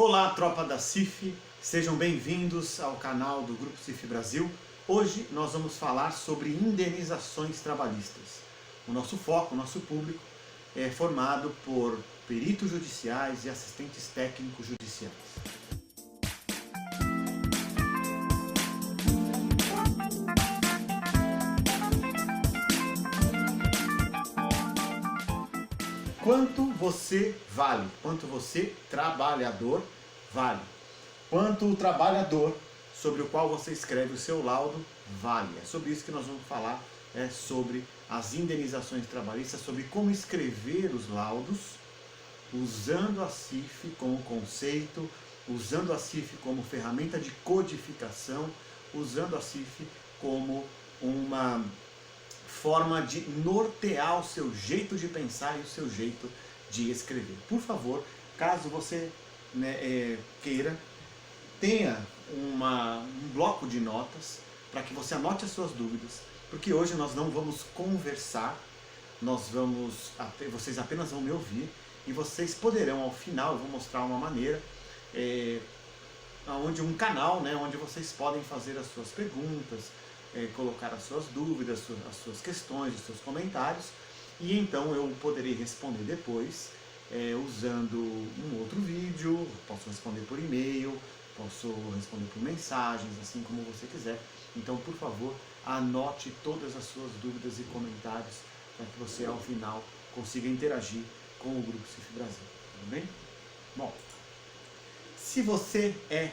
Olá, tropa da CIF, sejam bem-vindos ao canal do Grupo CIF Brasil. Hoje nós vamos falar sobre indenizações trabalhistas. O nosso foco, o nosso público é formado por peritos judiciais e assistentes técnicos judiciais. Quanto você vale? Quanto você, trabalhador, vale? Quanto o trabalhador sobre o qual você escreve o seu laudo vale? É sobre isso que nós vamos falar, sobre as indenizações trabalhistas, sobre como escrever os laudos, usando a CIF como conceito, usando a CIF como ferramenta de codificação, usando a CIF como uma forma de nortear o seu jeito de pensar e o seu jeito de escrever. Por favor, caso você queira, tenha um bloco de notas para que você anote as suas dúvidas, porque hoje nós não vamos conversar, vocês apenas vão me ouvir e vocês poderão, ao final, eu vou mostrar uma maneira, um canal, onde vocês podem fazer as suas perguntas, colocar as suas dúvidas, as suas questões, os seus comentários, e então eu poderei responder depois, usando um outro vídeo, posso responder por e-mail, posso responder por mensagens, assim como você quiser. Então, por favor, anote todas as suas dúvidas e comentários para que você, ao final, consiga interagir com o Grupo CIF Brasil. Tudo bem? Bom, se você é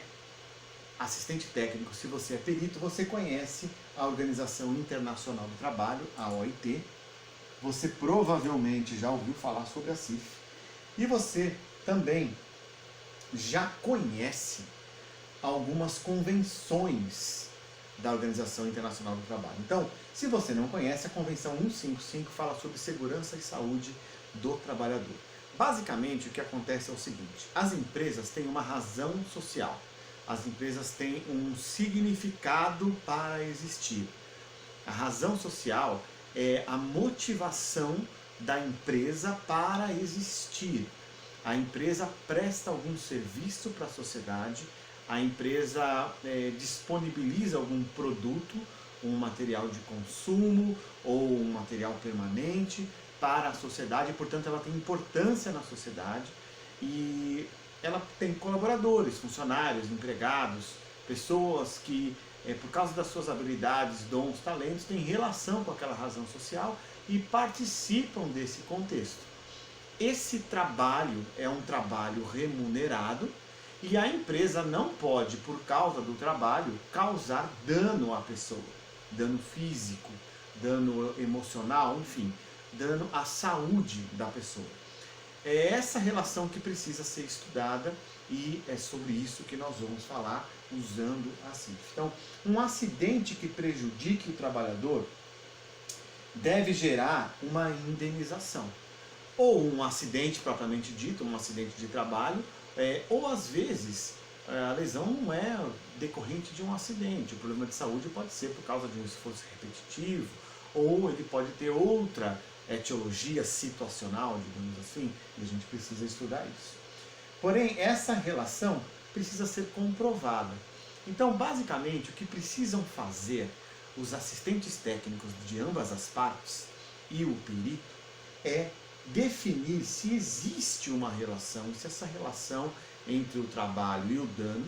assistente técnico, se você é perito, você conhece a Organização Internacional do Trabalho, a OIT. Você provavelmente já ouviu falar sobre a CIF. E você também já conhece algumas convenções da Organização Internacional do Trabalho. Então, se você não conhece, a Convenção 155 fala sobre segurança e saúde do trabalhador. Basicamente, o que acontece é o seguinte: as empresas têm uma razão social. As empresas têm um significado para existir. A razão social é a motivação da empresa para existir. A empresa presta algum serviço para a sociedade, a empresa disponibiliza algum produto, um material de consumo ou um material permanente para a sociedade, portanto ela tem importância na sociedade e ela tem colaboradores, funcionários, empregados, pessoas que, por causa das suas habilidades, dons, talentos, têm relação com aquela razão social e participam desse contexto. Esse trabalho é um trabalho remunerado e a empresa não pode, por causa do trabalho, causar dano à pessoa, dano físico, dano emocional, enfim, dano à saúde da pessoa. É essa relação que precisa ser estudada e é sobre isso que nós vamos falar usando a CIF. Então, um acidente que prejudique o trabalhador deve gerar uma indenização. Ou um acidente propriamente dito, um acidente de trabalho, ou às vezes a lesão não é decorrente de um acidente. O problema de saúde pode ser por causa de um esforço repetitivo, ou ele pode ter outra etiologia situacional, digamos assim, e a gente precisa estudar isso. Porém, essa relação precisa ser comprovada. Então, basicamente, o que precisam fazer os assistentes técnicos de ambas as partes e o perito é definir se existe uma relação, se essa relação entre o trabalho e o dano,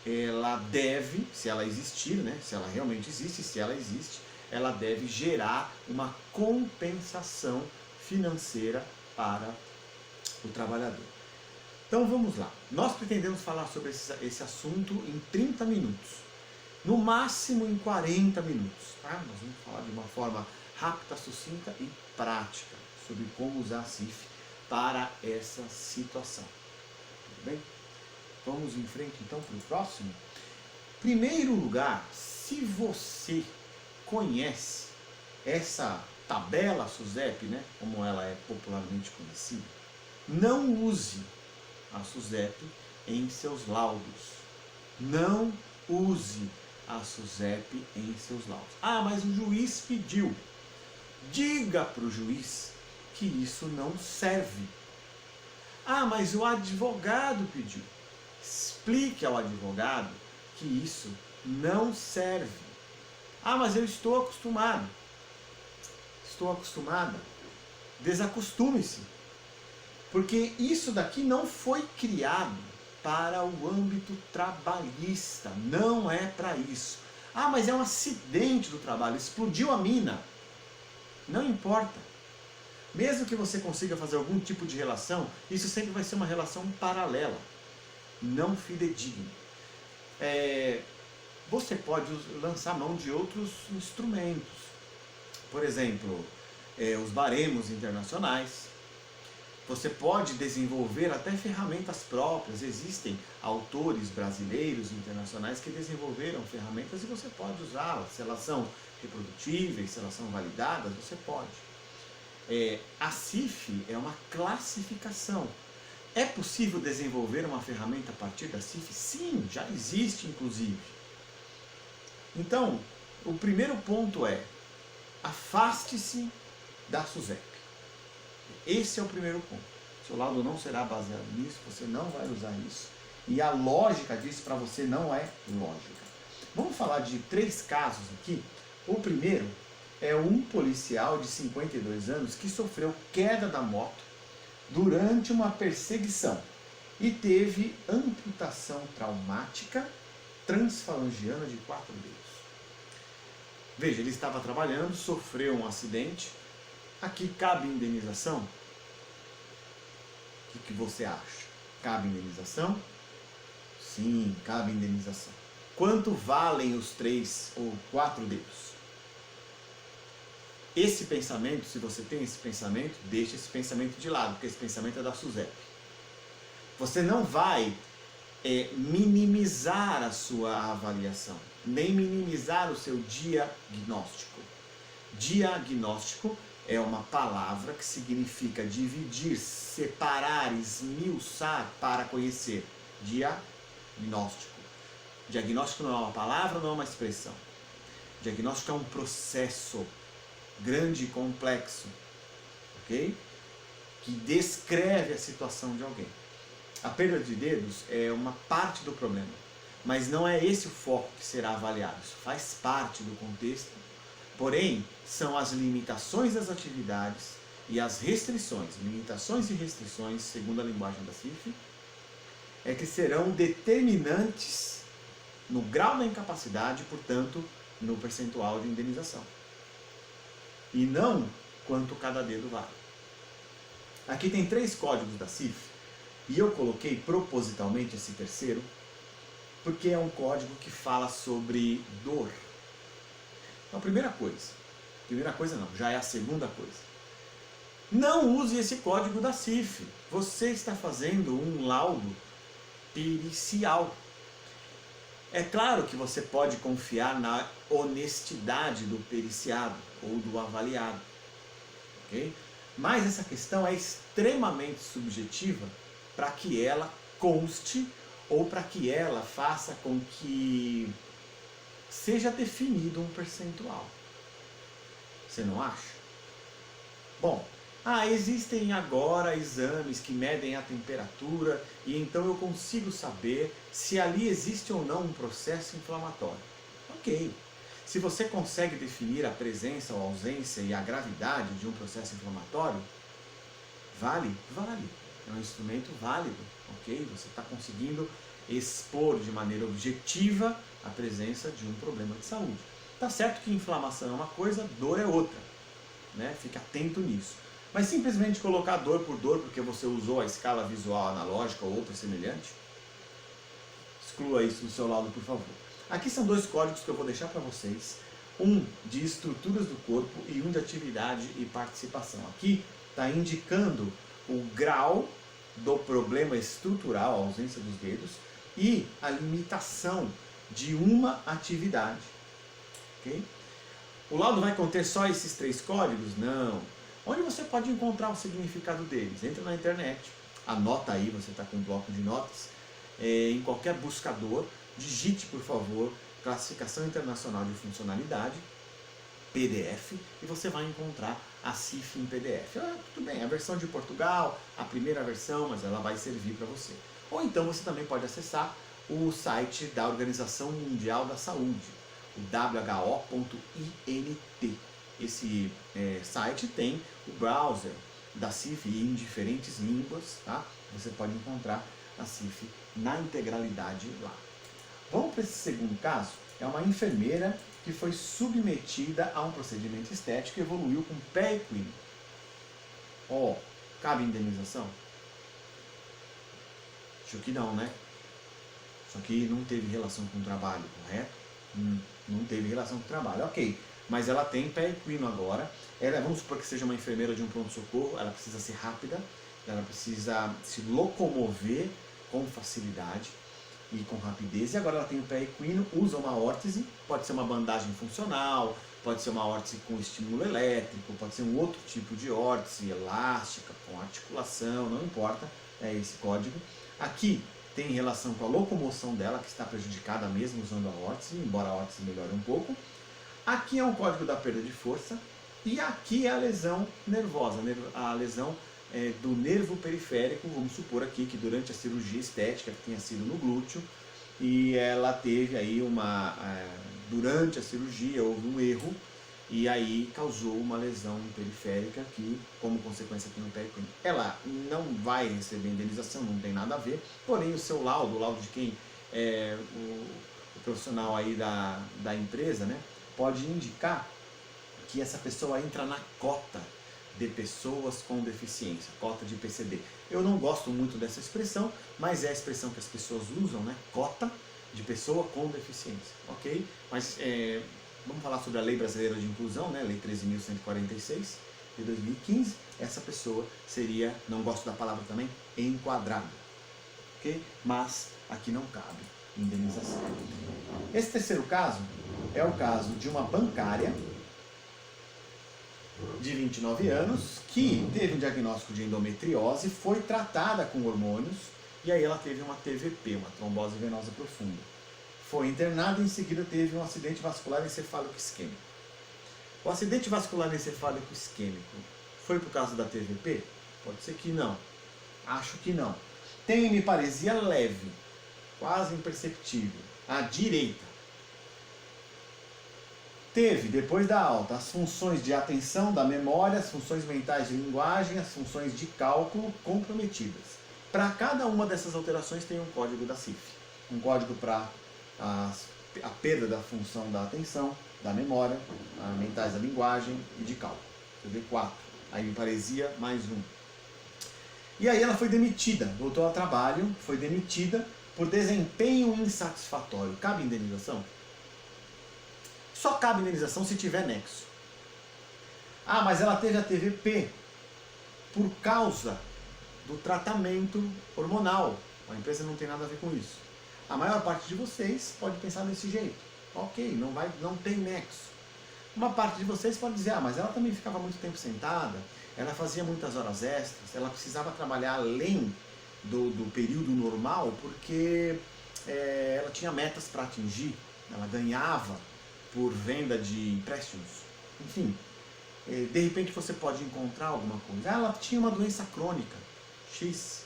ela deve, se ela existir, se ela realmente existe, se ela existe, ela deve gerar uma compensação financeira para o trabalhador. Então vamos lá. Nós pretendemos falar sobre esse assunto em 30 minutos. No máximo em 40 minutos. Tá? Nós vamos falar de uma forma rápida, sucinta e prática sobre como usar a CIF para essa situação. Tudo bem? Vamos em frente então para o próximo. Primeiro lugar, se você conhece essa tabela SUSEP, como ela é popularmente conhecida, não use a SUSEP em seus laudos. Não use a SUSEP em seus laudos. Ah, mas o juiz pediu. Diga para o juiz que isso não serve. Ah, mas o advogado pediu. Explique ao advogado que isso não serve. Ah, mas eu estou acostumado. Estou acostumada. Desacostume-se. Porque isso daqui não foi criado para o âmbito trabalhista. Não é para isso. Ah, mas é um acidente do trabalho. Explodiu a mina. Não importa. Mesmo que você consiga fazer algum tipo de relação, isso sempre vai ser uma relação paralela, não fidedigna. Você pode lançar mão de outros instrumentos. Por exemplo, os baremos internacionais. Você pode desenvolver até ferramentas próprias. Existem autores brasileiros internacionais que desenvolveram ferramentas e você pode usá-las. Se elas são reprodutíveis, se elas são validadas, você pode. A CIF é uma classificação. É possível desenvolver uma ferramenta a partir da CIF? Sim, já existe inclusive. Então, o primeiro ponto é: afaste-se da SUSEP. Esse é o primeiro ponto. Seu laudo não será baseado nisso, você não vai usar isso. E a lógica disso para você não é lógica. Vamos falar de 3 casos aqui. O primeiro é um policial de 52 anos que sofreu queda da moto durante uma perseguição e teve amputação traumática transfalangiana de 4 dedos. Veja, ele estava trabalhando, sofreu um acidente. Aqui cabe indenização? O que você acha? Cabe indenização? Sim, cabe indenização. Quanto valem os 3 ou 4 dedos? Esse pensamento, se você tem esse pensamento, deixa esse pensamento de lado, porque esse pensamento é da SUSEP. Você não vai minimizar a sua avaliação, nem minimizar o seu diagnóstico. Diagnóstico é uma palavra que significa dividir, separar, esmiuçar para conhecer. Diagnóstico. Diagnóstico não é uma palavra, não é uma expressão. Diagnóstico é um processo grande e complexo, ok? Que descreve a situação de alguém. A perda de dedos é uma parte do problema, mas não é esse o foco que será avaliado. Isso faz parte do contexto, porém, são as limitações das atividades e as restrições, limitações e restrições, segundo a linguagem da CIF, que serão determinantes no grau da incapacidade, portanto, no percentual de indenização. E não quanto cada dedo vale. Aqui tem 3 códigos da CIF, e eu coloquei propositalmente esse terceiro, porque é um código que fala sobre dor. Então, primeira coisa não, já é a segunda coisa. Não use esse código da CIF. Você está fazendo um laudo pericial. É claro que você pode confiar na honestidade do periciado ou do avaliado, ok? Mas essa questão é extremamente subjetiva para que ela conste ou para que ela faça com que seja definido um percentual. Você não acha? Bom, existem agora exames que medem a temperatura e então eu consigo saber se ali existe ou não um processo inflamatório. Ok. Se você consegue definir a presença ou ausência e a gravidade de um processo inflamatório, vale? Vale. É um instrumento válido, ok? Você está conseguindo expor de maneira objetiva a presença de um problema de saúde. Tá certo que inflamação é uma coisa, dor é outra, né? Fique atento nisso. Mas simplesmente colocar dor por dor porque você usou a escala visual analógica ou outra semelhante, exclua isso do seu laudo, por favor. Aqui são 2 códigos que eu vou deixar para vocês. Um de estruturas do corpo e um de atividade e participação. Aqui está indicando o grau do problema estrutural, a ausência dos dedos, e a limitação de uma atividade. Okay? O laudo vai conter só esses 3 códigos? Não. Onde você pode encontrar o significado deles? Entra na internet, anota aí, você está com um bloco de notas, em qualquer buscador, digite, por favor, Classificação Internacional de Funcionalidade, PDF, e você vai encontrar a CIF em PDF. Tudo bem, a versão de Portugal, a primeira versão, mas ela vai servir para você. Ou então você também pode acessar o site da Organização Mundial da Saúde, o WHO.int. Esse site tem o browser da CIF em diferentes línguas, tá? Você pode encontrar a CIF na integralidade lá. Vamos para esse segundo caso. É uma enfermeira que foi submetida a um procedimento estético e evoluiu com pé equino. Cabe indenização? Acho que não, né? Só que não teve relação com o trabalho, correto? Não teve relação com o trabalho, ok. Mas ela tem pé equino agora. Vamos supor que seja uma enfermeira de um pronto-socorro, ela precisa ser rápida, ela precisa se locomover com facilidade e com rapidez. E agora ela tem o pé equino, usa uma órtese, pode ser uma bandagem funcional, pode ser uma órtese com estímulo elétrico, pode ser um outro tipo de órtese, elástica, com articulação, não importa, é esse código. Aqui tem relação com a locomoção dela, que está prejudicada mesmo usando a órtese, embora a órtese melhore um pouco. Aqui é um código da perda de força e aqui é a lesão nervosa, a lesão do nervo periférico. Vamos supor aqui que durante a cirurgia estética, que tenha sido no glúteo, e ela teve aí durante a cirurgia houve um erro e aí causou uma lesão periférica que, como consequência, tem um pé equino. Ela não vai receber indenização, não tem nada a ver, porém o seu laudo, o laudo de quem é o profissional aí da empresa, né, pode indicar que essa pessoa entra na cota de pessoas com deficiência, cota de PCD. Eu não gosto muito dessa expressão, mas é a expressão que as pessoas usam, né? Cota de pessoa com deficiência, ok? Mas vamos falar sobre a Lei Brasileira de Inclusão, né? Lei 13.146 de 2015. Essa pessoa seria, não gosto da palavra também, enquadrada, ok? Mas aqui não cabe indenização. Esse terceiro caso é o caso de uma bancária de 29 anos que teve um diagnóstico de endometriose, foi tratada com hormônios e aí ela teve uma TVP, uma trombose venosa profunda. Foi internada e em seguida teve um acidente vascular encefálico isquêmico. O acidente vascular encefálico isquêmico foi por causa da TVP? Pode ser que não. Acho que não. Tem hemiparesia leve, quase imperceptível, à direita. Teve, depois da alta, as funções de atenção, da memória, as funções mentais de linguagem, as funções de cálculo comprometidas. Para cada uma dessas alterações tem um código da CIF. Um código para a perda da função da atenção, da memória, mentais da linguagem e de cálculo. Você vê 4. A hemiparesia mais 1. E aí ela foi demitida, voltou ao trabalho, foi demitida por desempenho insatisfatório. Cabe indenização? Só cabe indenização se tiver nexo. Mas ela teve a TVP por causa do tratamento hormonal. A empresa não tem nada a ver com isso. A maior parte de vocês pode pensar desse jeito. Ok, não tem nexo. Uma parte de vocês pode dizer, mas ela também ficava muito tempo sentada, ela fazia muitas horas extras, ela precisava trabalhar além do período normal, porque ela tinha metas para atingir, ela ganhava por venda de empréstimos, enfim, de repente você pode encontrar alguma coisa. Ela tinha uma doença crônica, X,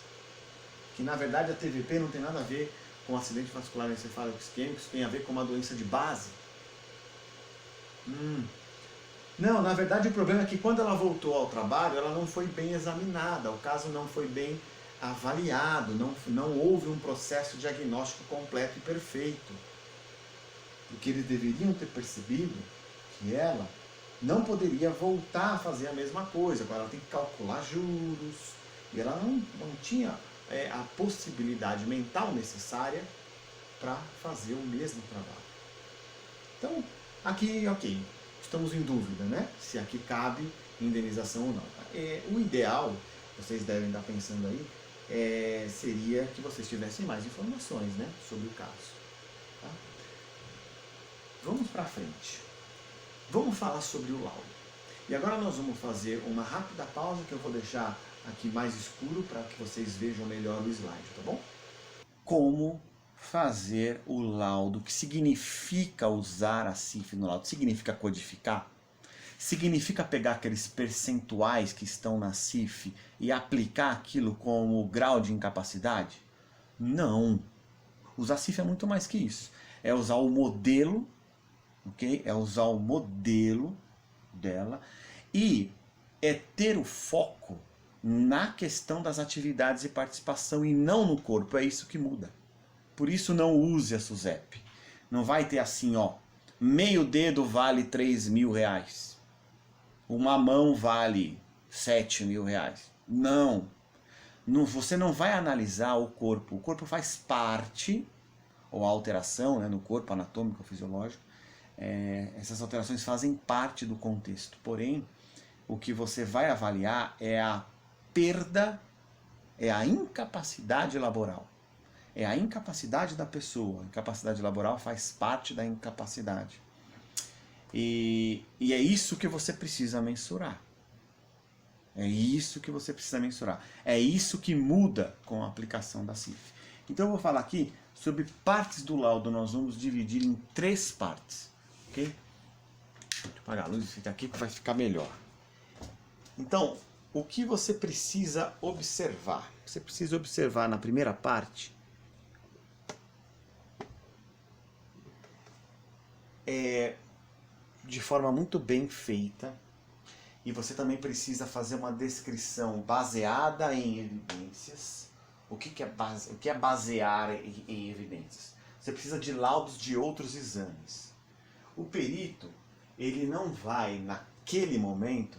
que na verdade a TVP não tem nada a ver com acidente vascular encefálico isquêmico, isso tem a ver com uma doença de base. Não, na verdade o problema é que quando ela voltou ao trabalho, ela não foi bem examinada, o caso não foi bem avaliado, não houve um processo diagnóstico completo e perfeito. Porque eles deveriam ter percebido que ela não poderia voltar a fazer a mesma coisa. Agora ela tem que calcular juros, e ela não tinha a possibilidade mental necessária para fazer o mesmo trabalho. Então, aqui, ok, estamos em dúvida, né? Se aqui cabe indenização ou não. O ideal, vocês devem estar pensando aí, seria que vocês tivessem mais informações, né, sobre o caso. Tá? Vamos para frente. Vamos falar sobre o laudo. E agora nós vamos fazer uma rápida pausa que eu vou deixar aqui mais escuro para que vocês vejam melhor o slide, tá bom? Como fazer o laudo? O que significa usar a CIF no laudo? Significa codificar? Significa pegar aqueles percentuais que estão na CIF e aplicar aquilo como grau de incapacidade? Não. Usar CIF é muito mais que isso. É usar o modelo, ok? É usar o modelo dela e é ter o foco na questão das atividades e participação e não no corpo. É isso que muda. Por isso não use a SUSEP. Não vai ter assim, ó, meio dedo vale 3.000 reais. Uma mão vale 7.000 reais. Não. Você não vai analisar o corpo. O corpo faz parte, ou a alteração, né, no corpo anatômico ou fisiológico, essas alterações fazem parte do contexto. Porém, o que você vai avaliar é a perda, é a incapacidade laboral. É a incapacidade da pessoa. A incapacidade laboral faz parte da incapacidade. E é isso que você precisa mensurar. É isso que você precisa mensurar. É isso que muda com a aplicação da CIF. Então eu vou falar aqui sobre partes do laudo. Nós vamos dividir em 3 partes. Ok? Deixa eu apagar a luz e ficar aqui que vai ficar melhor. Então, o que você precisa observar? Você precisa observar na primeira parte de forma muito bem feita, e você também precisa fazer uma descrição baseada em evidências. O que é basear em evidências? Você precisa de laudos de outros exames. O perito, ele não vai, naquele momento,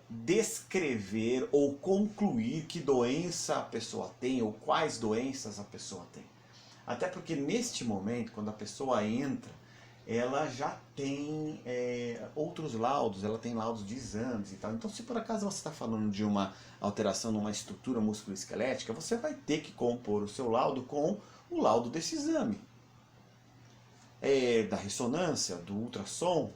descrever ou concluir que doença a pessoa tem ou quais doenças a pessoa tem. Até porque neste momento, quando a pessoa entra, ela já tem outros laudos, ela tem laudos de exames e tal. Então, se por acaso você está falando de uma alteração numa estrutura musculoesquelética, você vai ter que compor o seu laudo com o laudo desse exame. Da ressonância, do ultrassom,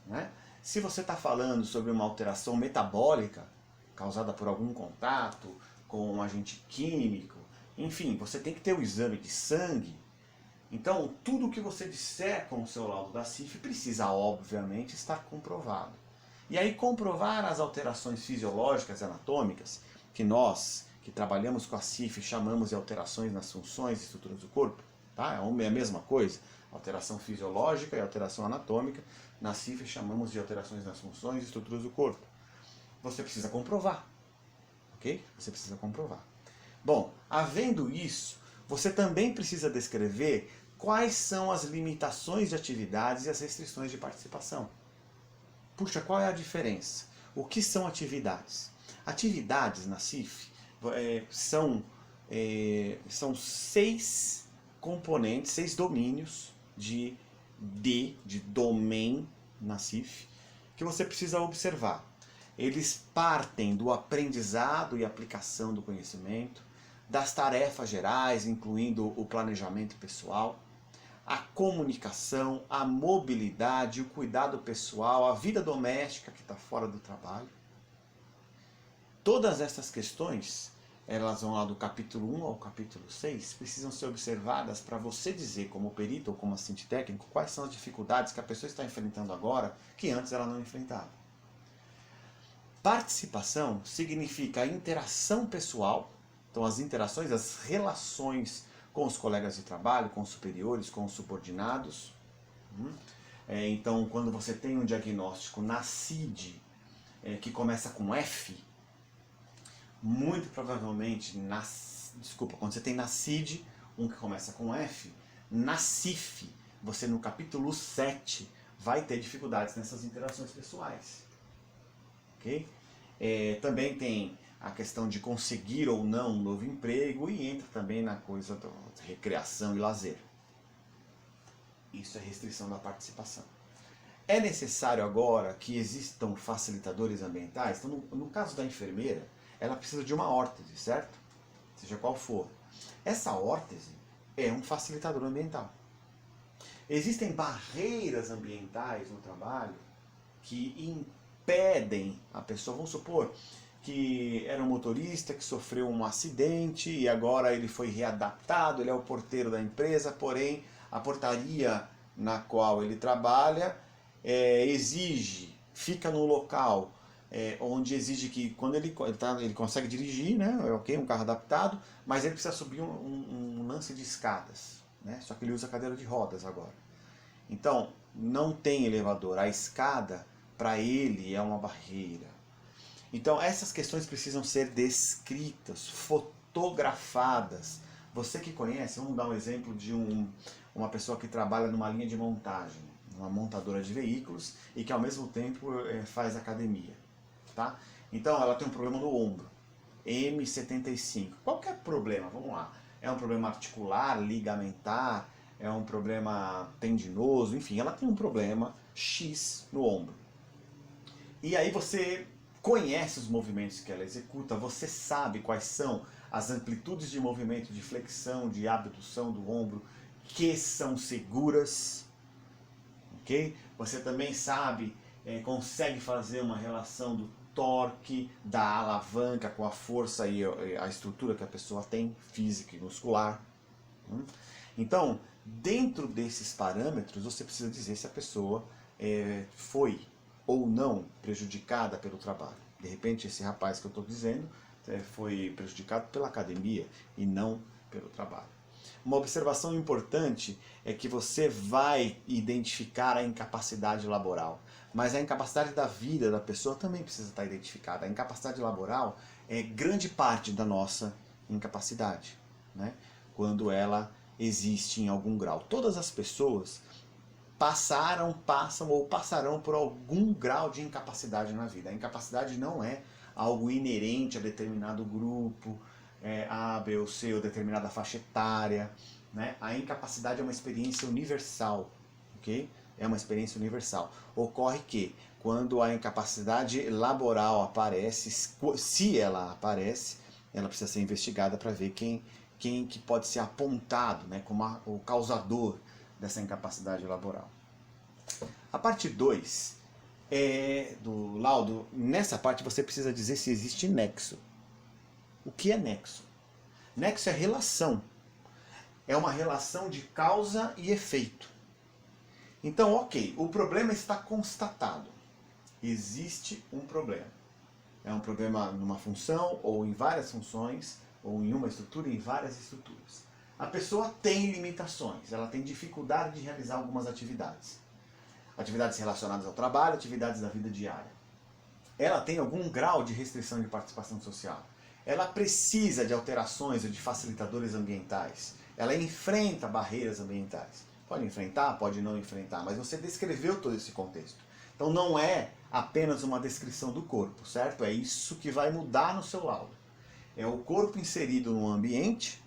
né? Se você está falando sobre uma alteração metabólica causada por algum contato com um agente químico, enfim, você tem que ter o exame de sangue. Então, tudo que você disser com o seu laudo da CIF precisa, obviamente, estar comprovado. E aí, comprovar as alterações fisiológicas e anatômicas, que nós, que trabalhamos com a CIF, chamamos de alterações nas funções e estruturas do corpo, tá? É a mesma coisa, alteração fisiológica e alteração anatômica. Na CIF chamamos de alterações nas funções e estruturas do corpo. Você precisa comprovar, ok? Você precisa comprovar. Bom, havendo isso, você também precisa descrever quais são as limitações de atividades e as restrições de participação. Puxa, qual é a diferença? O que são atividades? Atividades na CIF são 6 componentes, 6 domínios de domain na CIF, que você precisa observar. Eles partem do aprendizado e aplicação do conhecimento, das tarefas gerais, incluindo o planejamento pessoal, a comunicação, a mobilidade, o cuidado pessoal, a vida doméstica que está fora do trabalho. Todas essas questões, elas vão lá do capítulo 1 ao capítulo 6, precisam ser observadas para você dizer, como perito ou como assistente técnico, quais são as dificuldades que a pessoa está enfrentando agora que antes ela não enfrentava. Participação significa a interação pessoal, então as interações, as relações com os colegas de trabalho, com os superiores, com os subordinados. Então, quando você tem um diagnóstico na CID, que começa com F, muito provavelmente, quando você tem na CID, um que começa com F, na CIF, você no capítulo 7 vai ter dificuldades nessas interações pessoais. Okay? Também tem a questão de conseguir ou não um novo emprego e entra também na coisa da recreação e lazer. Isso é restrição da participação. É necessário agora que existam facilitadores ambientais? Então, no caso da enfermeira, ela precisa de uma órtese, certo? Seja qual for. Essa órtese é um facilitador ambiental. Existem barreiras ambientais no trabalho que impedem a pessoa, vamos supor que era um motorista que sofreu um acidente e agora ele foi readaptado, ele é o porteiro da empresa, porém a portaria na qual ele trabalha exige, fica num local onde exige que quando ele consegue dirigir, né, ok, um carro adaptado, mas ele precisa subir um lance de escadas, né, só que ele usa cadeira de rodas agora. Então, não tem elevador, a escada para ele é uma barreira. Então, essas questões precisam ser descritas, fotografadas. Você que conhece, vamos dar um exemplo de uma pessoa que trabalha numa linha de montagem, uma montadora de veículos e que ao mesmo tempo faz academia. Tá? Então ela tem um problema no ombro, M75. Qualquer problema, vamos lá. É um problema articular, ligamentar, é um problema tendinoso, enfim, ela tem um problema X no ombro. E aí você conhece os movimentos que ela executa, você sabe quais são as amplitudes de movimento, de flexão, de abdução do ombro, que são seguras, ok? Você também sabe, consegue fazer uma relação do torque, da alavanca com a força e a estrutura que a pessoa tem, física e muscular. Então, dentro desses parâmetros, você precisa dizer se a pessoa foi ou não prejudicada pelo trabalho. De repente, esse rapaz que eu estou dizendo foi prejudicado pela academia e não pelo trabalho. Uma observação importante é que você vai identificar a incapacidade laboral, mas a incapacidade da vida da pessoa também precisa estar identificada. A incapacidade laboral é grande parte da nossa incapacidade, né? Quando ela existe em algum grau. Todas as pessoas passam ou passarão por algum grau de incapacidade na vida. A incapacidade não é algo inerente a determinado grupo, A, B ou C, ou determinada faixa etária, né? A incapacidade é uma experiência universal, ok? É uma experiência universal. Ocorre que, quando a incapacidade laboral aparece, se ela aparece, ela precisa ser investigada para ver quem que pode ser apontado, né, como o causador dessa incapacidade laboral. A parte 2 do laudo, nessa parte você precisa dizer se existe nexo. O que é nexo? Nexo é relação. É uma relação de causa e efeito. Então, ok, o problema está constatado. Existe um problema. É um problema numa função, ou em várias funções, ou em uma estrutura, em várias estruturas. A pessoa tem limitações, ela tem dificuldade de realizar algumas atividades. Atividades relacionadas ao trabalho, atividades da vida diária. Ela tem algum grau de restrição de participação social. Ela precisa de alterações ou de facilitadores ambientais. Ela enfrenta barreiras ambientais. Pode enfrentar, pode não enfrentar, mas você descreveu todo esse contexto. Então não é apenas uma descrição do corpo, certo? É isso que vai mudar no seu laudo. É o corpo inserido no ambiente,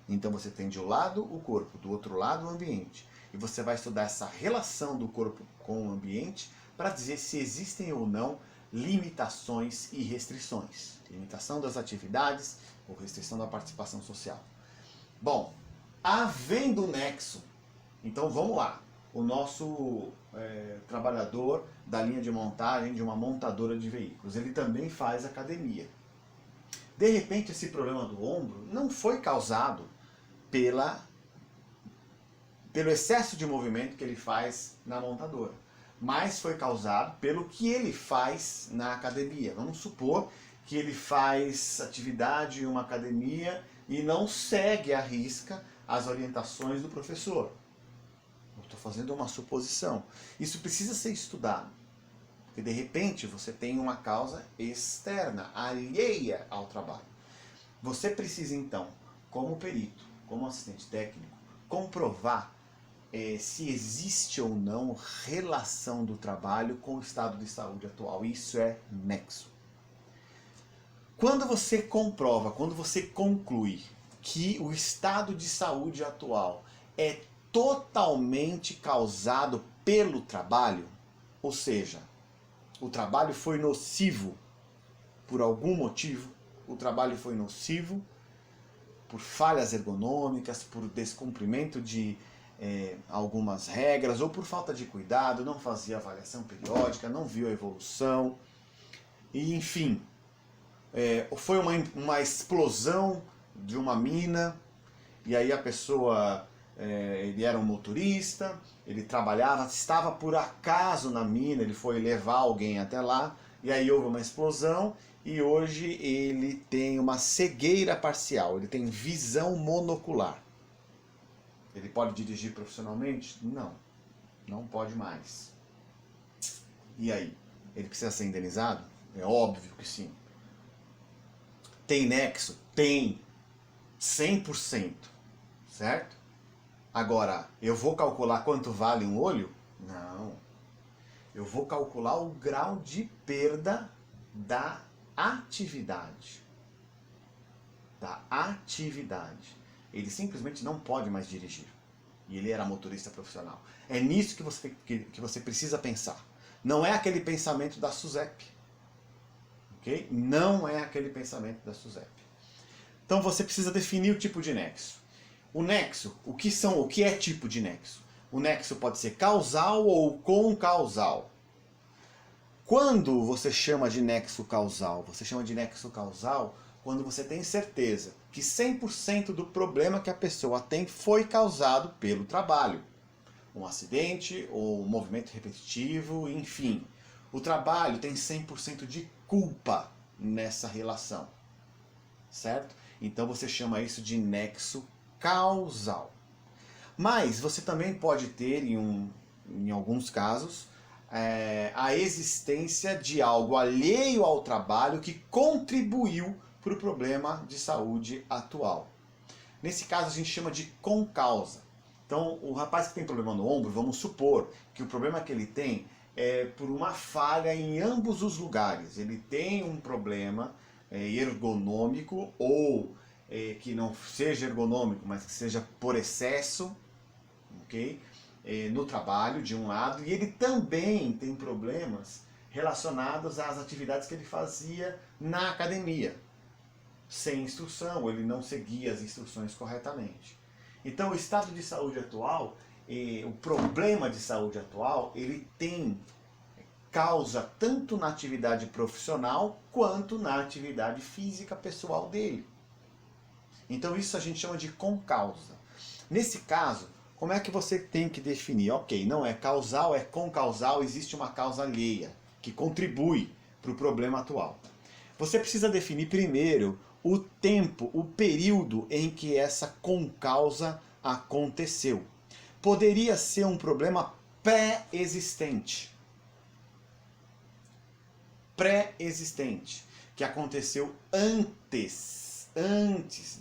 então você tem de um lado o corpo, do outro lado o ambiente. E você vai estudar essa relação do corpo com o ambiente para dizer se existem ou não limitações e restrições. Limitação das atividades ou restrição da participação social. Bom, havendo nexo, então vamos lá. O nosso trabalhador da linha de montagem de uma montadora de veículos, ele também faz academia. De repente esse problema do ombro não foi causado pelo excesso de movimento que ele faz na montadora, mas foi causado pelo que ele faz na academia. Vamos supor que ele faz atividade em uma academia e não segue à risca as orientações do professor. Eu estou fazendo uma suposição. Isso precisa ser estudado, porque de repente você tem uma causa externa, alheia ao trabalho. Você precisa então, como perito, como assistente técnico, comprovar se existe ou não relação do trabalho com o estado de saúde atual. Isso é nexo. Quando você comprova, quando você conclui que o estado de saúde atual é totalmente causado pelo trabalho, ou seja, o trabalho foi nocivo por algum motivo, o trabalho foi nocivo por falhas ergonômicas, por descumprimento de algumas regras, ou por falta de cuidado, não fazia avaliação periódica, não viu a evolução, e enfim, foi uma explosão de uma mina, e aí a pessoa ele era um motorista, ele trabalhava, estava por acaso na mina, ele foi levar alguém até lá, e aí houve uma explosão, e hoje ele tem uma cegueira parcial, ele tem visão monocular. Ele pode dirigir profissionalmente? Não, não pode mais. E aí? Ele precisa ser indenizado? É óbvio que sim. Tem nexo? Tem. 100%. Certo? Agora, eu vou calcular quanto vale um olho? Não. Eu vou calcular o grau de perda da atividade. Da atividade. Ele simplesmente não pode mais dirigir. E ele era motorista profissional. É nisso que você precisa pensar. Não é aquele pensamento da SUSEP. Ok? Não é aquele pensamento da SUSEP. Então você precisa definir o tipo de nexo. O nexo, o que é tipo de nexo? O nexo pode ser causal ou concausal. Quando você chama de nexo causal? Você chama de nexo causal quando você tem certeza que 100% do problema que a pessoa tem foi causado pelo trabalho. Um acidente ou um movimento repetitivo, enfim. O trabalho tem 100% de culpa nessa relação. Certo? Então você chama isso de nexo causal. Mas você também pode ter, em alguns casos, a existência de algo alheio ao trabalho que contribuiu para o problema de saúde atual. Nesse caso a gente chama de concausa. Então o rapaz que tem problema no ombro, vamos supor que o problema que ele tem é por uma falha em ambos os lugares. Ele tem um problema ergonômico ou que não seja ergonômico, mas que seja por excesso, ok? No trabalho, de um lado, e ele também tem problemas relacionados às atividades que ele fazia na academia, sem instrução, ele não seguia as instruções corretamente. Então o estado de saúde atual, o problema de saúde atual, ele tem causa tanto na atividade profissional quanto na atividade física pessoal dele. Então isso a gente chama de concausa. Nesse caso, como é que você tem que definir? Ok, não é causal, é concausal, existe uma causa alheia que contribui para o problema atual. Você precisa definir primeiro o tempo, o período em que essa concausa aconteceu. Poderia ser um problema pré-existente. Pré-existente, que aconteceu antes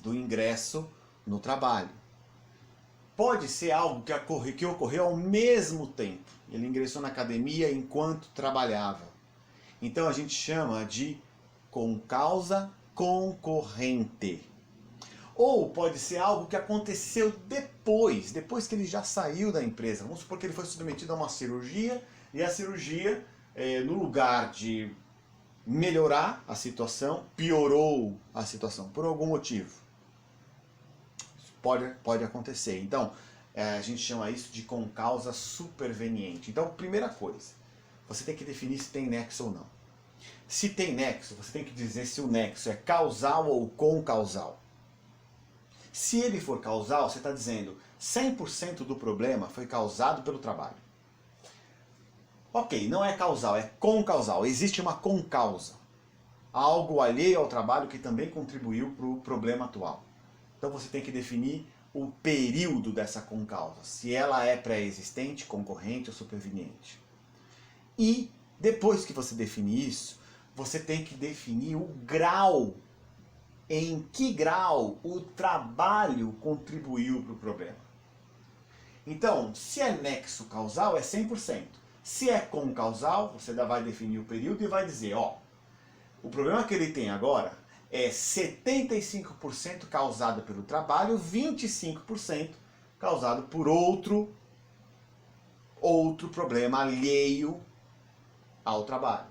do ingresso no trabalho. Pode ser algo que ocorreu ao mesmo tempo. Ele ingressou na academia enquanto trabalhava. Então a gente chama de concausa concorrente. Ou pode ser algo que aconteceu depois que ele já saiu da empresa. Vamos supor que ele foi submetido a uma cirurgia e a cirurgia, no lugar de melhorar a situação, piorou a situação por algum motivo. Pode acontecer. Então, a gente chama isso de concausa superveniente. Então, primeira coisa, você tem que definir se tem nexo ou não. Se tem nexo, você tem que dizer se o nexo é causal ou concausal. Se ele for causal, você está dizendo 100% do problema foi causado pelo trabalho. Ok, não é causal, é concausal. Existe uma concausa. Algo alheio ao trabalho que também contribuiu para o problema atual. Então você tem que definir o período dessa concausa, se ela é pré-existente, concorrente ou superveniente. E depois que você definir isso, você tem que definir o grau, em que grau o trabalho contribuiu para o problema. Então, se é nexo causal, é 100%. Se é concausal, você vai definir o período e vai dizer, ó, o problema que ele tem agora é 75% causado pelo trabalho, 25% causado por outro problema alheio ao trabalho.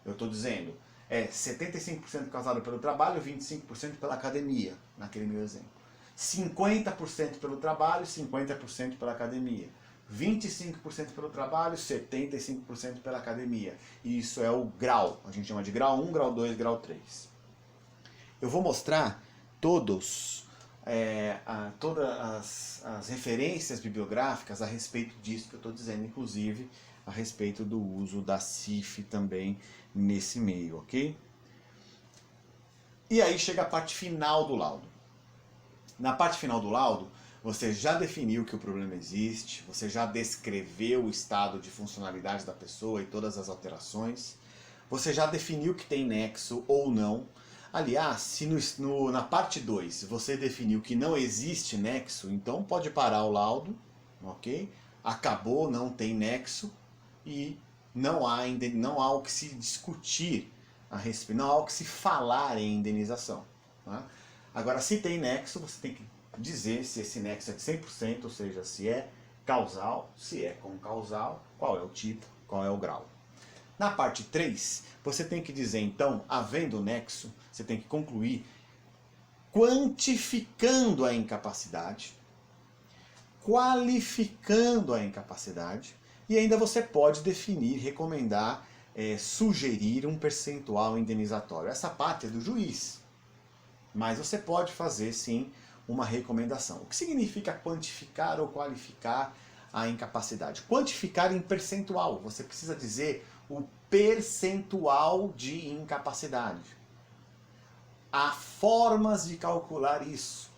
Eu estou dizendo, 75% causado pelo trabalho, 25% pela academia, naquele meu exemplo. 50% pelo trabalho, 50% pela academia. 25% pelo trabalho, 75% pela academia. E isso é o grau. A gente chama de grau 1, grau 2, grau 3. Eu vou mostrar todos todas as referências bibliográficas a respeito disso que eu estou dizendo, inclusive a respeito do uso da CIF também nesse meio, ok? E aí chega a parte final do laudo. Na parte final do laudo, você já definiu que o problema existe, você já descreveu o estado de funcionalidade da pessoa e todas as alterações, você já definiu que tem nexo ou não. Aliás, se na parte 2 você definiu que não existe nexo, então pode parar o laudo, ok? Acabou, não tem nexo e não há o que se discutir a respeito, não há o que se falar em indenização. Tá? Agora, se tem nexo, você tem que dizer se esse nexo é de 100%, ou seja, se é causal, se é concausal, qual é o tipo, qual é o grau. Na parte 3, você tem que dizer, então, havendo nexo, você tem que concluir quantificando a incapacidade, qualificando a incapacidade, e ainda você pode definir, recomendar, sugerir um percentual indenizatório. Essa parte é do juiz, mas você pode fazer, sim, uma recomendação. O que significa quantificar ou qualificar a incapacidade? Quantificar em percentual. Você precisa dizer o percentual de incapacidade. Há formas de calcular isso.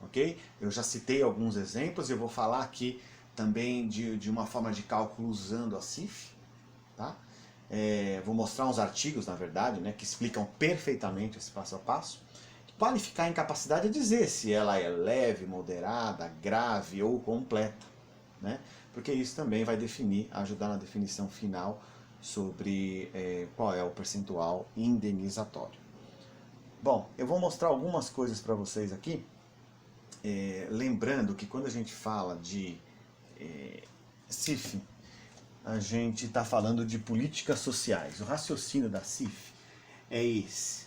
Ok? Eu já citei alguns exemplos, eu vou falar aqui também de uma forma de cálculo usando a CIF. Tá? Vou mostrar uns artigos, na verdade, né, que explicam perfeitamente esse passo a passo. Qualificar a incapacidade é dizer se ela é leve, moderada, grave ou completa, né? Porque isso também vai ajudar na definição final sobre qual é o percentual indenizatório. Bom, eu vou mostrar algumas coisas para vocês aqui, lembrando que quando a gente fala de CIF, a gente está falando de políticas sociais. O raciocínio da CIF é esse.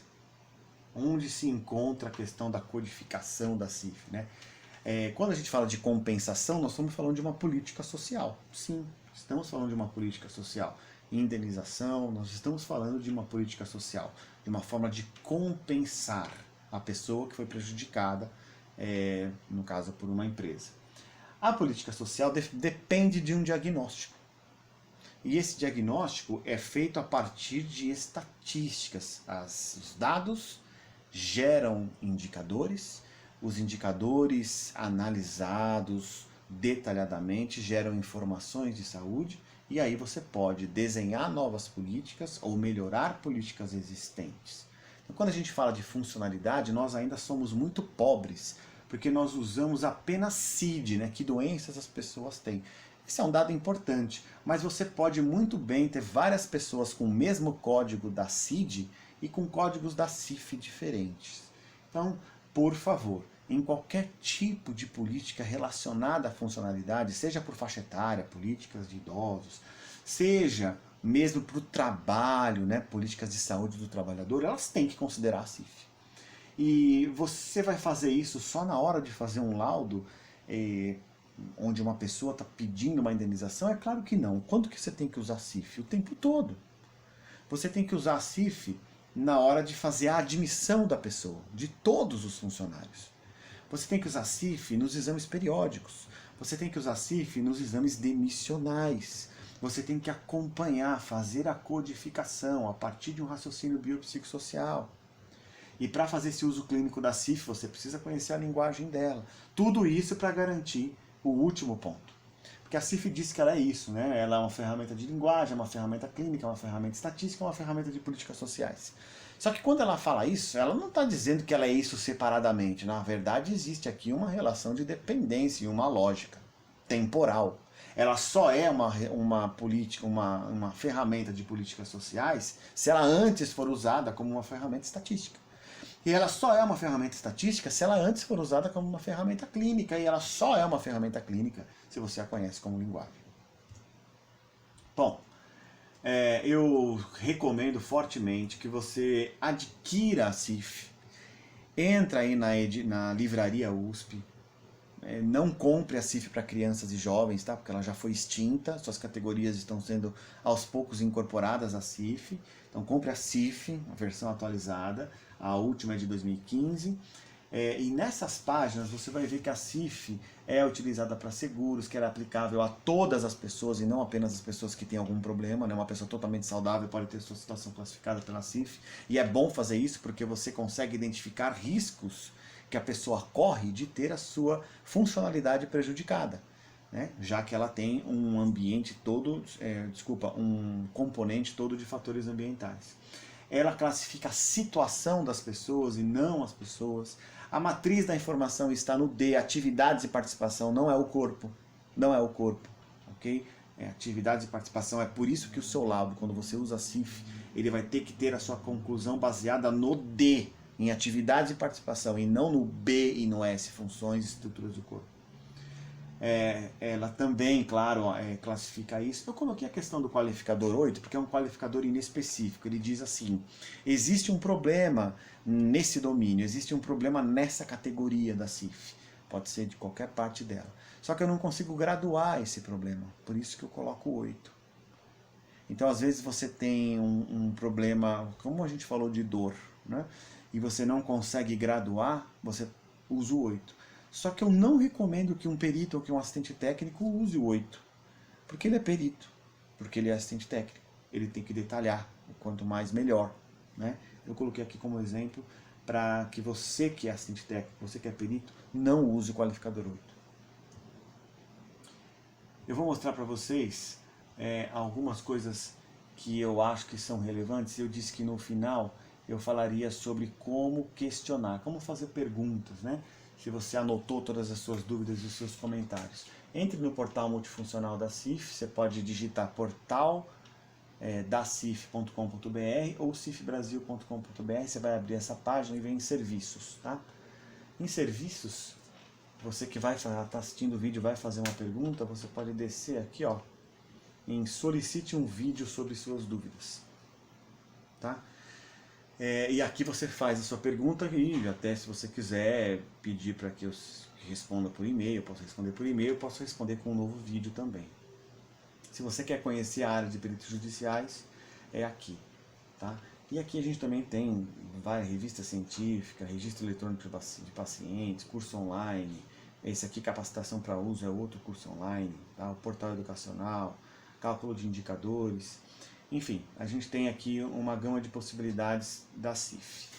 Onde se encontra a questão da codificação da CIF, né? Quando a gente fala de compensação, nós estamos falando de uma política social. Sim, estamos falando de uma política social. Indenização, nós estamos falando de uma política social, de uma forma de compensar a pessoa que foi prejudicada, no caso por uma empresa. A política social depende de um diagnóstico. E esse diagnóstico é feito a partir de estatísticas. Os dados geram indicadores, os indicadores analisados detalhadamente geram informações de saúde e aí você pode desenhar novas políticas ou melhorar políticas existentes. Então, quando a gente fala de funcionalidade, nós ainda somos muito pobres, porque nós usamos apenas CID, né? Que doenças as pessoas têm. Esse é um dado importante, mas você pode muito bem ter várias pessoas com o mesmo código da CID e com códigos da CIF diferentes. Então, por favor, em qualquer tipo de política relacionada à funcionalidade, seja por faixa etária, políticas de idosos, seja mesmo para o trabalho, né, políticas de saúde do trabalhador, elas têm que considerar a CIF. E você vai fazer isso só na hora de fazer um laudo, onde uma pessoa está pedindo uma indenização? É claro que não. Quando que você tem que usar a CIF? O tempo todo. Você tem que usar a CIF na hora de fazer a admissão da pessoa, de todos os funcionários. Você tem que usar a CIF nos exames periódicos. Você tem que usar a CIF nos exames demissionais. Você tem que acompanhar, fazer a codificação a partir de um raciocínio biopsicossocial. E para fazer esse uso clínico da CIF, você precisa conhecer a linguagem dela. Tudo isso para garantir o último ponto. Porque a CIF diz que ela é isso, né? Ela é uma ferramenta de linguagem, é uma ferramenta clínica, é uma ferramenta estatística, é uma ferramenta de políticas sociais. Só que quando ela fala isso, ela não está dizendo que ela é isso separadamente. Na verdade, existe aqui uma relação de dependência e uma lógica temporal. Ela só é uma ferramenta de políticas sociais se ela antes for usada como uma ferramenta estatística. E ela só é uma ferramenta estatística se ela antes for usada como uma ferramenta clínica. E ela só é uma ferramenta clínica se você a conhece como linguagem. Bom, eu recomendo fortemente que você adquira a CIF. Entra aí na livraria USP. Não compre a CIF para crianças e jovens, tá? Porque ela já foi extinta, suas categorias estão sendo aos poucos incorporadas à CIF. Então compre a CIF, a versão atualizada, a última é de 2015. E nessas páginas você vai ver que a CIF é utilizada para seguros, que ela é aplicável a todas as pessoas e não apenas as pessoas que têm algum problema, né? Uma pessoa totalmente saudável pode ter sua situação classificada pela CIF. E é bom fazer isso porque você consegue identificar riscos que a pessoa corre de ter a sua funcionalidade prejudicada, né? Já que ela tem um ambiente todo, um componente todo de fatores ambientais. Ela classifica a situação das pessoas e não as pessoas. A matriz da informação está no D, atividades e participação, não é o corpo. Não é o corpo, ok? Atividades e participação, é por isso que o seu laudo, quando você usa CIF, ele vai ter que ter a sua conclusão baseada no D, em atividades e participação, e não no B e no S, funções e estruturas do corpo. Ela também, claro, classifica isso. Eu coloquei a questão do qualificador 8 porque é um qualificador inespecífico. Ele diz assim: existe um problema nesse domínio, existe um problema nessa categoria da CIF. Pode ser de qualquer parte dela. Só que eu não consigo graduar esse problema, por isso que eu coloco 8. Então, às vezes você tem um problema, como a gente falou de dor, né? E você não consegue graduar, você usa o 8. Só que eu não recomendo que um perito ou que um assistente técnico use o 8. Porque ele é perito, porque ele é assistente técnico. Ele tem que detalhar, o quanto mais melhor, né? Eu coloquei aqui como exemplo para que você que é assistente técnico, você que é perito, não use o qualificador 8. Eu vou mostrar para vocês algumas coisas que eu acho que são relevantes. Eu disse que no final eu falaria sobre como questionar, como fazer perguntas, né? Se você anotou todas as suas dúvidas e os seus comentários. Entre no portal multifuncional da CIF, você pode digitar portal da cif.com.br ou cifbrasil.com.br, você vai abrir essa página e vem em serviços, tá? Em serviços, você que vai estar assistindo o vídeo vai fazer uma pergunta, você pode descer aqui, ó, em solicite um vídeo sobre suas dúvidas, tá? E aqui você faz a sua pergunta e até se você quiser pedir para que eu responda por e-mail, eu posso responder por e-mail, eu posso responder com um novo vídeo também. Se você quer conhecer a área de peritos judiciais, é aqui, tá? E aqui a gente também tem várias revistas científicas, registro eletrônico de pacientes, curso online. Esse aqui, capacitação para uso, é outro curso online, tá? O portal educacional, cálculo de indicadores. Enfim, a gente tem aqui uma gama de possibilidades da CIF.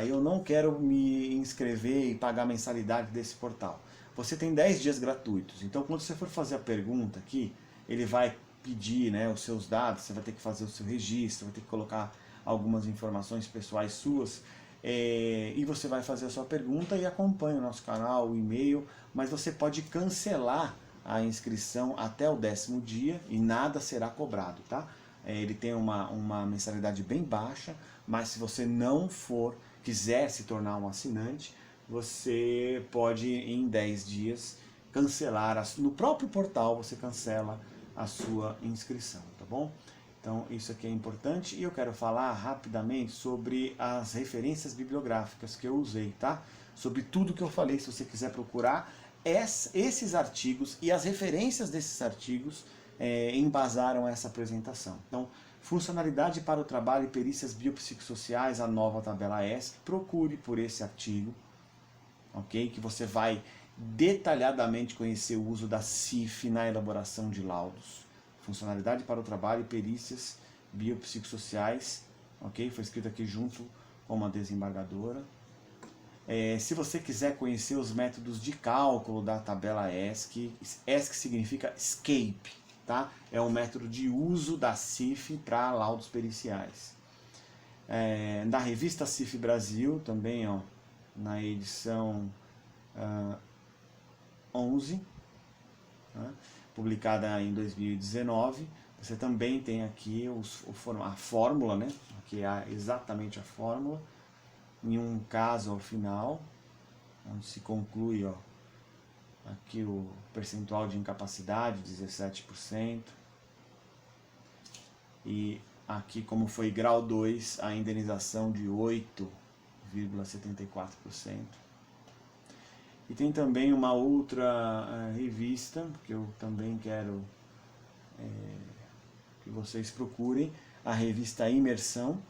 Eu não quero me inscrever e pagar a mensalidade desse portal. Você tem 10 dias gratuitos, então quando você for fazer a pergunta aqui, ele vai pedir, né, os seus dados, você vai ter que fazer o seu registro, vai ter que colocar algumas informações pessoais suas, e você vai fazer a sua pergunta e acompanha o nosso canal, o e-mail, mas você pode cancelar a inscrição até o 10º dia e nada será cobrado, tá? Ele tem uma mensalidade bem baixa, mas se você não quiser se tornar um assinante, você pode em 10 dias cancelar, no próprio portal você cancela a sua inscrição, tá bom? Então isso aqui é importante e eu quero falar rapidamente sobre as referências bibliográficas que eu usei, tá? Sobre tudo que eu falei, se você quiser procurar esses artigos e as referências desses artigos embasaram essa apresentação. Então, funcionalidade para o trabalho e perícias biopsicossociais, a nova tabela ESC, procure por esse artigo, ok? Que você vai detalhadamente conhecer o uso da CIF na elaboração de laudos. Funcionalidade para o trabalho e perícias biopsicossociais, ok? Foi escrito aqui junto com uma desembargadora. Se você quiser conhecer os métodos de cálculo da tabela ESC, ESC significa escape, tá? É um método de uso da CIF para laudos periciais. Da revista CIF Brasil, também, ó, na edição 11, né, publicada em 2019, você também tem aqui a fórmula, né, que é exatamente a fórmula, em um caso ao final, onde se conclui, ó, aqui o percentual de incapacidade, 17%, e aqui como foi grau 2, a indenização de 8,74%. E tem também uma outra revista, que eu também quero que vocês procurem, a revista Imersão,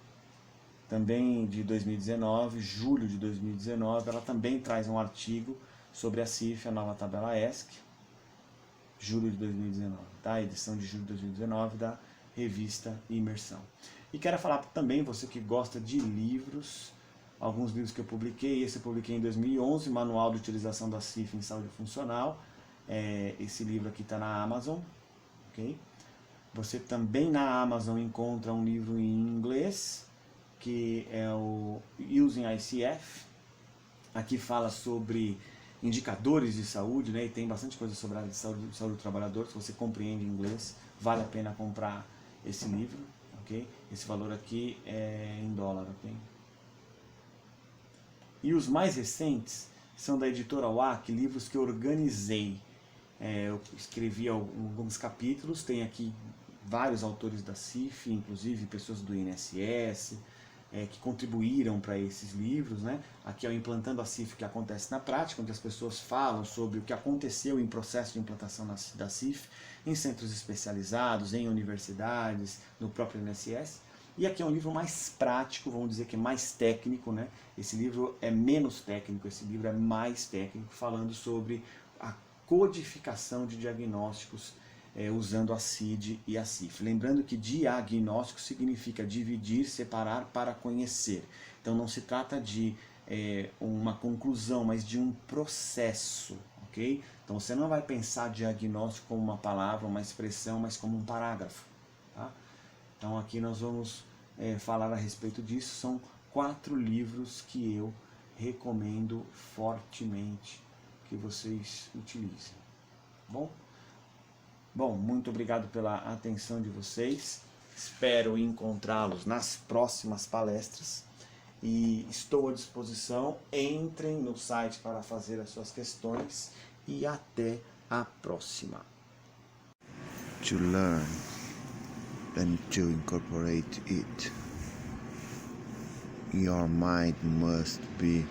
também de 2019, julho de 2019, ela também traz um artigo sobre a CIF, a nova tabela ESC, julho de 2019, tá? Edição de julho de 2019 da revista Imersão. E quero falar também, você que gosta de livros, alguns livros que eu publiquei. Esse eu publiquei em 2011, Manual de Utilização da CIF em Saúde Funcional. Esse livro aqui está na Amazon, ok? Você também na Amazon encontra um livro em inglês, que é o Using ICF. Aqui fala sobre indicadores de saúde, né? E tem bastante coisa sobre a saúde do trabalhador. Se você compreende inglês, vale a pena comprar esse livro, ok? Esse valor aqui é em dólar, ok? E os mais recentes são da editora WAC, livros que eu organizei. Eu escrevi alguns capítulos, tem aqui vários autores da CIF, inclusive pessoas do INSS, que contribuíram para esses livros, né? Aqui é o Implantando a CIF, que acontece na prática, onde as pessoas falam sobre o que aconteceu em processo de implantação da CIF, em centros especializados, em universidades, no próprio INSS. E aqui é um livro mais prático, vamos dizer que é mais técnico, né? Esse livro é menos técnico, esse livro é mais técnico, falando sobre a codificação de diagnósticos usando a CID e a CIF. Lembrando que diagnóstico significa dividir, separar para conhecer. Então não se trata de uma conclusão, mas de um processo, ok? Então você não vai pensar diagnóstico como uma palavra, uma expressão, mas como um parágrafo, tá? Então aqui nós vamos falar a respeito disso. São 4 livros que eu recomendo fortemente que vocês utilizem. Bom, muito obrigado pela atenção de vocês. Espero encontrá-los nas próximas palestras. E estou à disposição. Entrem no site para fazer as suas questões. E até a próxima. To learn and to incorporate it, your mind must be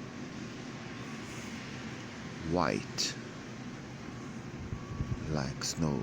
white like snow.